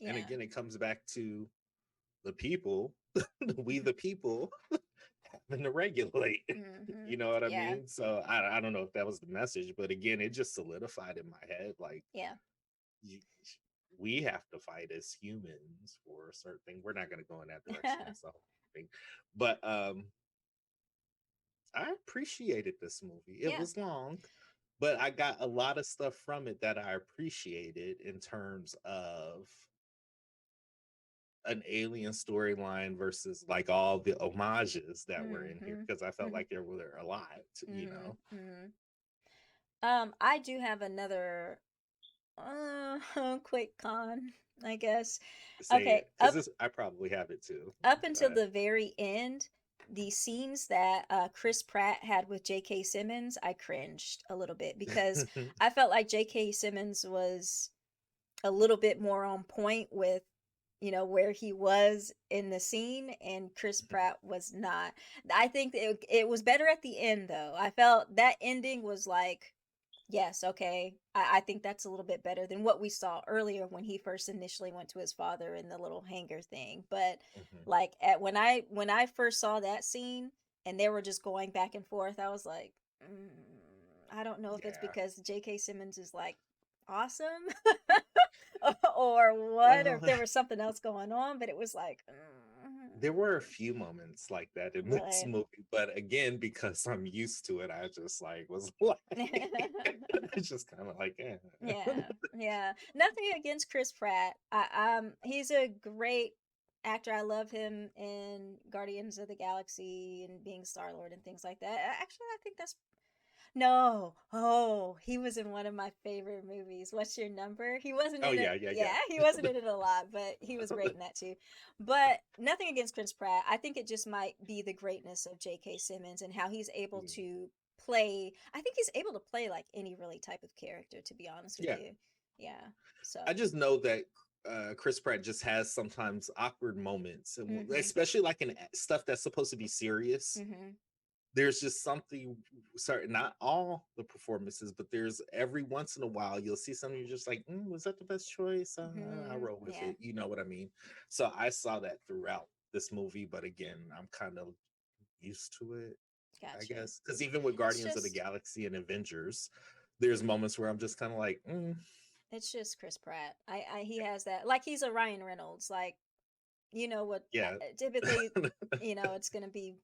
And again, it comes back to the people, we the people, having to regulate. You know what I mean? So I don't know if that was the message, but again, it just solidified in my head. Like, we have to fight as humans for a certain thing. We're not going to go in that direction. That's the whole thing. But I appreciated this movie. It was long, but I got a lot of stuff from it that I appreciated in terms of an alien storyline versus like all the homages that were in here, because I felt like there were a lot, you know. I do have another quick con, I guess. I probably have it too. Up until the very end, the scenes that Chris Pratt had with J.K. Simmons, I cringed a little bit because I felt like J.K. Simmons was a little bit more on point with where he was in the scene, and Chris Pratt was not. I think it was better at the end, though. I felt that ending was like Yes, okay. I think that's a little bit better than what we saw earlier when he first initially went to his father in the little hangar thing. But Mhm. like at when I first saw that scene and they were just going back and forth, I was like, I don't know if it's Yeah. because J.K. Simmons is like awesome or what, or Well, if there was something else going on, but it was like, there were a few moments like that in this right. movie, but again, because I'm used to it, I just like was like, it's just kind of like, eh. Yeah, yeah. Nothing against Chris Pratt. He's a great actor. I love him in Guardians of the Galaxy and being Star Lord and things like that. Actually, I think that's no. Oh, he was in one of my favorite movies. What's Your Number? He wasn't Oh in yeah, it. yeah, Yeah, he yeah. wasn't in it a lot, but he was great in that too. But nothing against Chris Pratt. I think it just might be the greatness of J.K. Simmons and how he's able Mm, to play. I think he's able to play like any really type of character, to be honest with yeah, you. Yeah. So, I just know that Chris Pratt just has sometimes awkward moments, and mm-hmm. especially like in stuff that's supposed to be serious. Mm-hmm. There's just something certain, not all the performances, but there's every once in a while you'll see something you're just like, was that the best choice? I Mm-hmm. roll with Yeah. it. You know what I mean? So I saw that throughout this movie, but again, I'm kind of used to it, I Gotcha. guess. Because even with It's Guardians of the just Galaxy and Avengers, there's moments where I'm just kind of like, it's just Chris Pratt. He has that, like, he's a Ryan Reynolds. Like, you know what, yeah. typically, it's going to be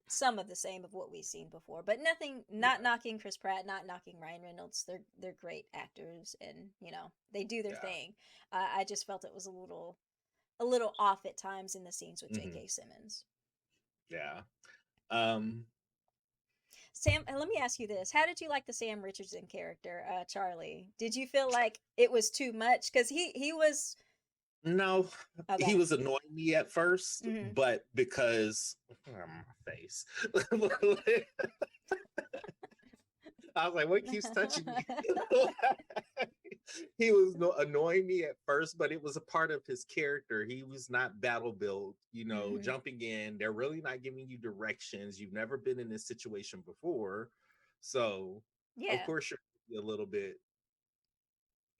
some of the same of what we've seen before, but nothing, not Yeah, knocking Chris Pratt, not knocking Ryan Reynolds. They're great actors, and they do their yeah. thing. I just felt it was a little off at times in the scenes with Hmm. J.K. Simmons. Yeah. Um, Sam, and let me ask you this: how did you like the Sam Richardson character, Charlie? Did you feel like it was too much? Because he was no, he okay. was annoying me at first, Hmm. but because my face. I was like, what keeps touching me? He was annoying me at first, but it was a part of his character. He was not battle built, Hmm. jumping in. They're really not giving you directions. You've never been in this situation before. So, of Yeah. course, you're a little bit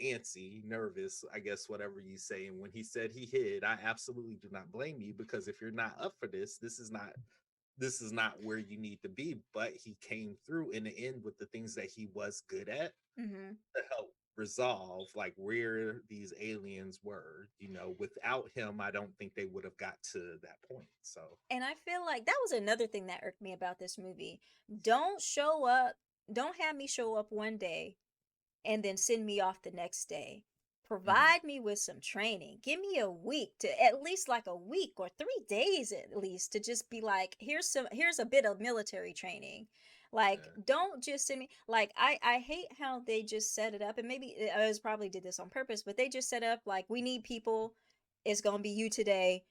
antsy, nervous, I guess, whatever you say. And when he said he hid, I absolutely do not blame you, because if you're not up for this, this is not where you need to be. But he came through in the end with the things that he was good at Hmm. to help resolve like where these aliens were. Without him, I don't think they would have got to that point. So And I feel like that was another thing that irked me about this movie. Don't show up, don't have me show up one day and then send me off the next day. mhm, Provide me with some training. Give me a week, to at least like a week or 3 days at least, to just be like, here's a bit of military training. Like, yeah, don't just send me, like, I hate how they just set it up, and maybe I was probably did this on purpose, but they just set up like, we need people, it's gonna be you today,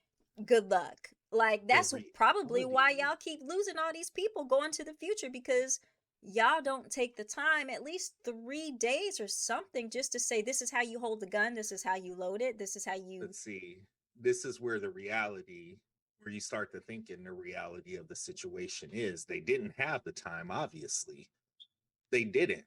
good luck. Like, the that's probably why reality. y'all keep losing all these people going to the future, because y'all don't take the time, at least 3 days or something, just to say, this is how you hold the gun, this is how you load it, this is how you. Let's see. This is where where you start to think in the reality of the situation is they didn't have the time, obviously. They didn't.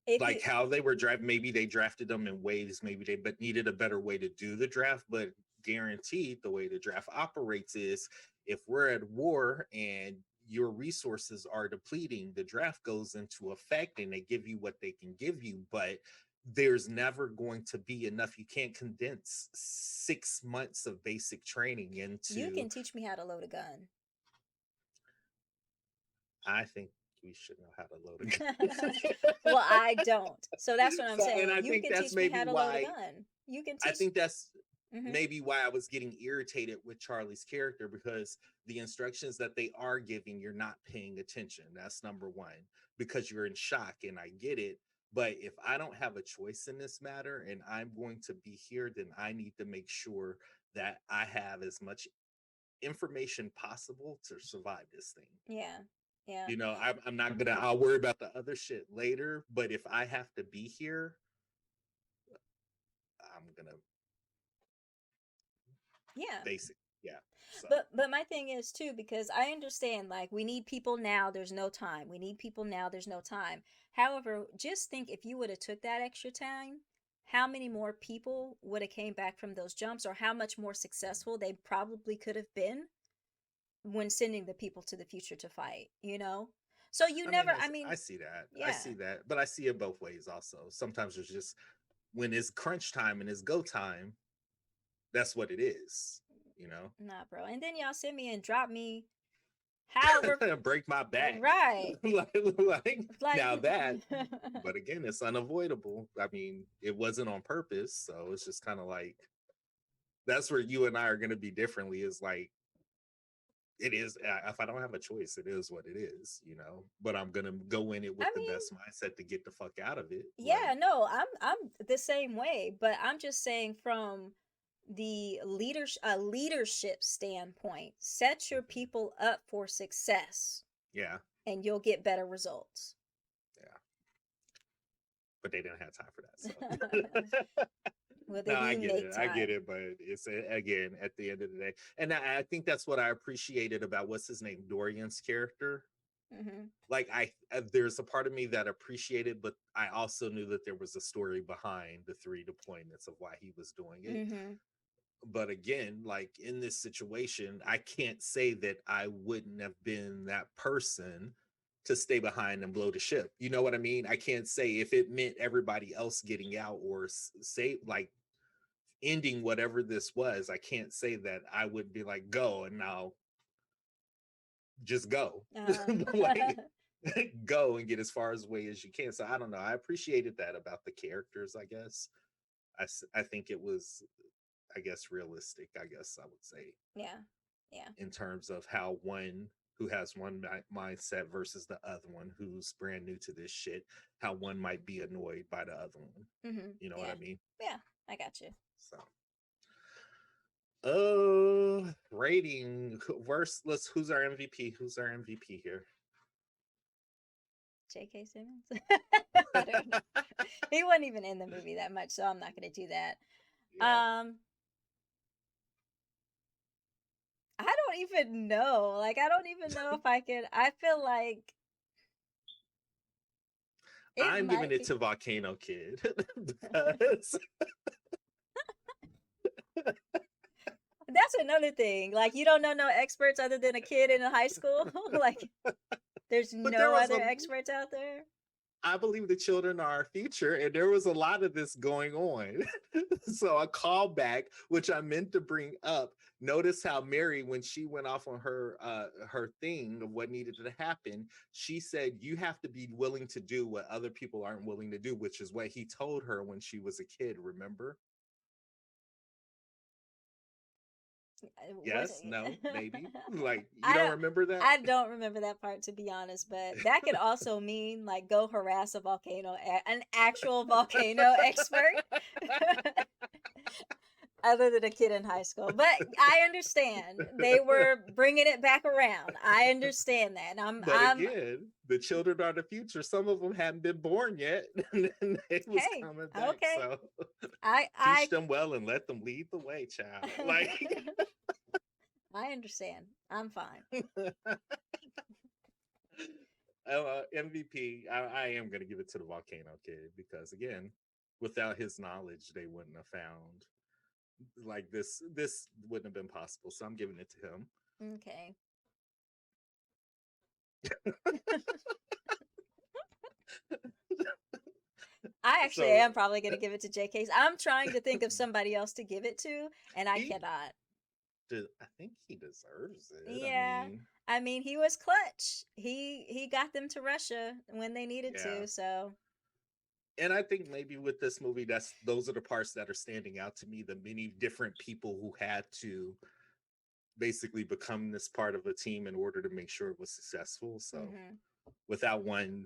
If you. Like how they were drafted, maybe they drafted them in waves, maybe they but needed a better way to do the draft. But guaranteed, the way the draft operates is if we're at war and your resources are depleting, the draft goes into effect and they give you what they can give you. But there's never going to be enough. You can't condense 6 months of basic training You into, can teach me how to load a gun. I think we should know how to load a gun. Well, I don't, so that's what I'm So, and saying. I You think can that's teach me maybe how to load a why gun. You can I teach. think that's Hmm. maybe why I was getting irritated with Charlie's character, because the instructions that they are giving, you're not paying attention. That's number one, because you're in shock, and I get it. But if I don't have a choice in this matter and I'm going to be here, then I need to make sure that I have as much information possible to survive this thing. Yeah, yeah, I'm not gonna, I'll worry about the other shit later. But if I have to be here, I'm gonna yeah. basic. Yeah. So. But my thing is too, because I understand, like, we need people now, there's no time. We need people now, there's no time. However, just think, if you would have took that extra time, how many more people would have came back from those jumps, or how much more successful they probably could have been when sending the people to the future to fight, you know? So you never, I see that. yeah. I see that. But I see it both ways also. Sometimes it's just when it's crunch time and it's go time, that's what it is, you know? Nah, bro. And then y'all send me and drop me however break my back. right. like now that, but again, it's unavoidable. I mean, it wasn't on purpose. So it's just kind of like, that's where you and I are going to be differently, is like, it is, if I don't have a choice, it is what it is, you know, but I'm going to go in it with the best mindset to get the fuck out of it. Yeah, no, I'm the same way, but I'm just saying, from the leadership standpoint, set your people up for success. Yeah. And you'll get better results. Yeah. But they didn't have time for that. So. Well, no, I get it. I get it. But it's, again, at the end of the day. And I think that's what I appreciated about, what's his name, Dorian's character. Mm-hmm. Like, there's a part of me that appreciated, but I also knew that there was a story behind the 3 deployments of why he was doing it. Mm-hmm. But again, like, in this situation, I can't say that I wouldn't have been that person to stay behind and blow the ship. You know what I mean? I can't say, if it meant everybody else getting out, or say, like, ending whatever this was, I can't say that I would be like, go, and now just go. Like, go and get as far away as you can. So I don't know. I appreciated that about the characters, I guess. I think it was, I guess, realistic, I guess I would say. Yeah. Yeah. In terms of how one who has one mindset versus the other one who's brand new to this shit, how one might be annoyed by the other one. Mm-hmm. You know what I mean? Yeah, I got you. So, rating worst. Who's our MVP? Who's our MVP here? J.K. Simmons. I don't know. He wasn't even in the movie that much, so I'm not going to do that. Yeah. I don't even know. Like, I don't even know if I can. I feel like I'm giving it to Volcano Kid because that's another thing. Like, you don't know no experts other than a kid in a high school. Like, there's no other experts out there. I believe the children are our future, and there was a lot of this going on. So a callback, which I meant to bring up. Notice how Mary, when she went off on her thing of what needed to happen, she said, you have to be willing to do what other people aren't willing to do, which is what he told her when she was a kid, remember? Yes, no, maybe. Like, you don't remember that? I don't remember that part, to be honest, but that could also mean, like, go harass a volcano, an actual volcano expert. Other than a kid in high school. But I understand. They were bringing it back around. I understand that. Again, the children are the future. Some of them haven't been born yet. And it was coming back. Okay. So teach them well and let them lead the way, child. Like, I understand. I'm fine. MVP, I am going to give it to the Volcano Kid, because, again, without his knowledge, they wouldn't have found, like, this wouldn't have been possible. So I'm giving it to him. Okay. I actually am probably going to give it to JK. I'm trying to think of somebody else to give it to, and I cannot. I think he deserves it. Yeah. I mean, he was clutch. He got them to Russia when they needed to, so. And I think maybe with this movie, those are the parts that are standing out to me, the many different people who had to basically become this part of a team in order to make sure it was successful. So without one,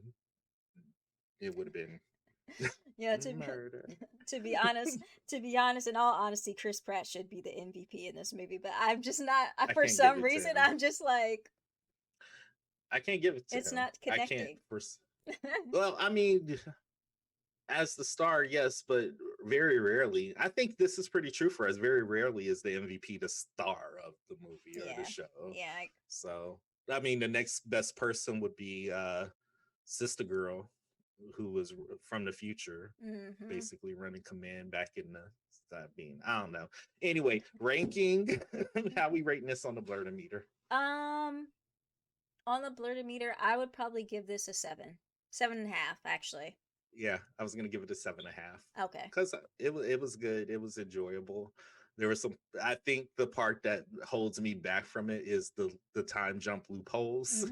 it would have been murder. To be honest, in all honesty, Chris Pratt should be the MVP in this movie, but I'm just not, for some reason, I'm just like, I can't give it to him. It's not connecting. Well, I mean, as the star, yes, but very rarely, I think this is pretty true for us. Very rarely is the MVP the star of the movie or the show. Yeah. So, I mean, the next best person would be Sister Girl, who was from the future, basically running command back in the I don't know. Anyway, ranking. How we rating this on the Blerdometer? On the Blerdometer, I would probably give this a 7.5, actually. Yeah, I was gonna give it a 7.5. Okay. Because it was good. It was enjoyable. There was some. I think the part that holds me back from it is the time jump loopholes.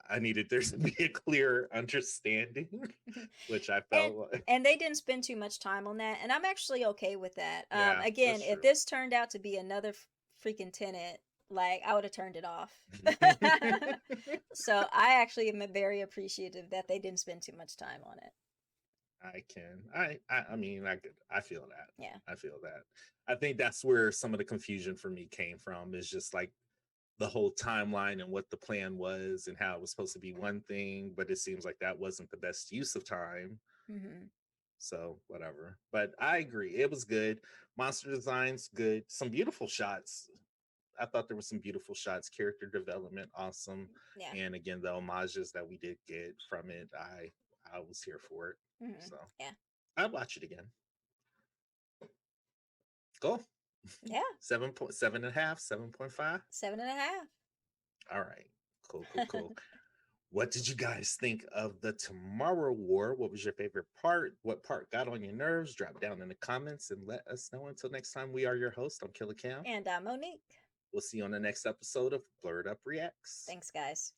I needed there to be a clear understanding, which I felt and they didn't spend too much time on that, and I'm actually okay with that. Yeah, Again, that's if true. this turned out to be another freaking Tenet, like, I would have turned it off. So I actually am very appreciative that they didn't spend too much time on it. I mean, I feel that. Yeah. I feel that. I think that's where some of the confusion for me came from, is just like the whole timeline and what the plan was and how it was supposed to be one thing, but it seems like that wasn't the best use of time. So whatever. But I agree. It was good. Monster designs, good. Some beautiful shots. I thought there were some beautiful shots. Character development, awesome. Yeah. And again, the homages that we did get from it, I was here for it. So yeah, I'd watch it again. Cool. Yeah. 7.5, 7.5. 7.5. All right. Cool. What did you guys think of the Tomorrow War? What was your favorite part? What part got on your nerves? Drop down in the comments and let us know. Until next time, we are your host. I'm Killer Cam. And I'm Monique. We'll see you on the next episode of Blerd Up Reacts. Thanks, guys.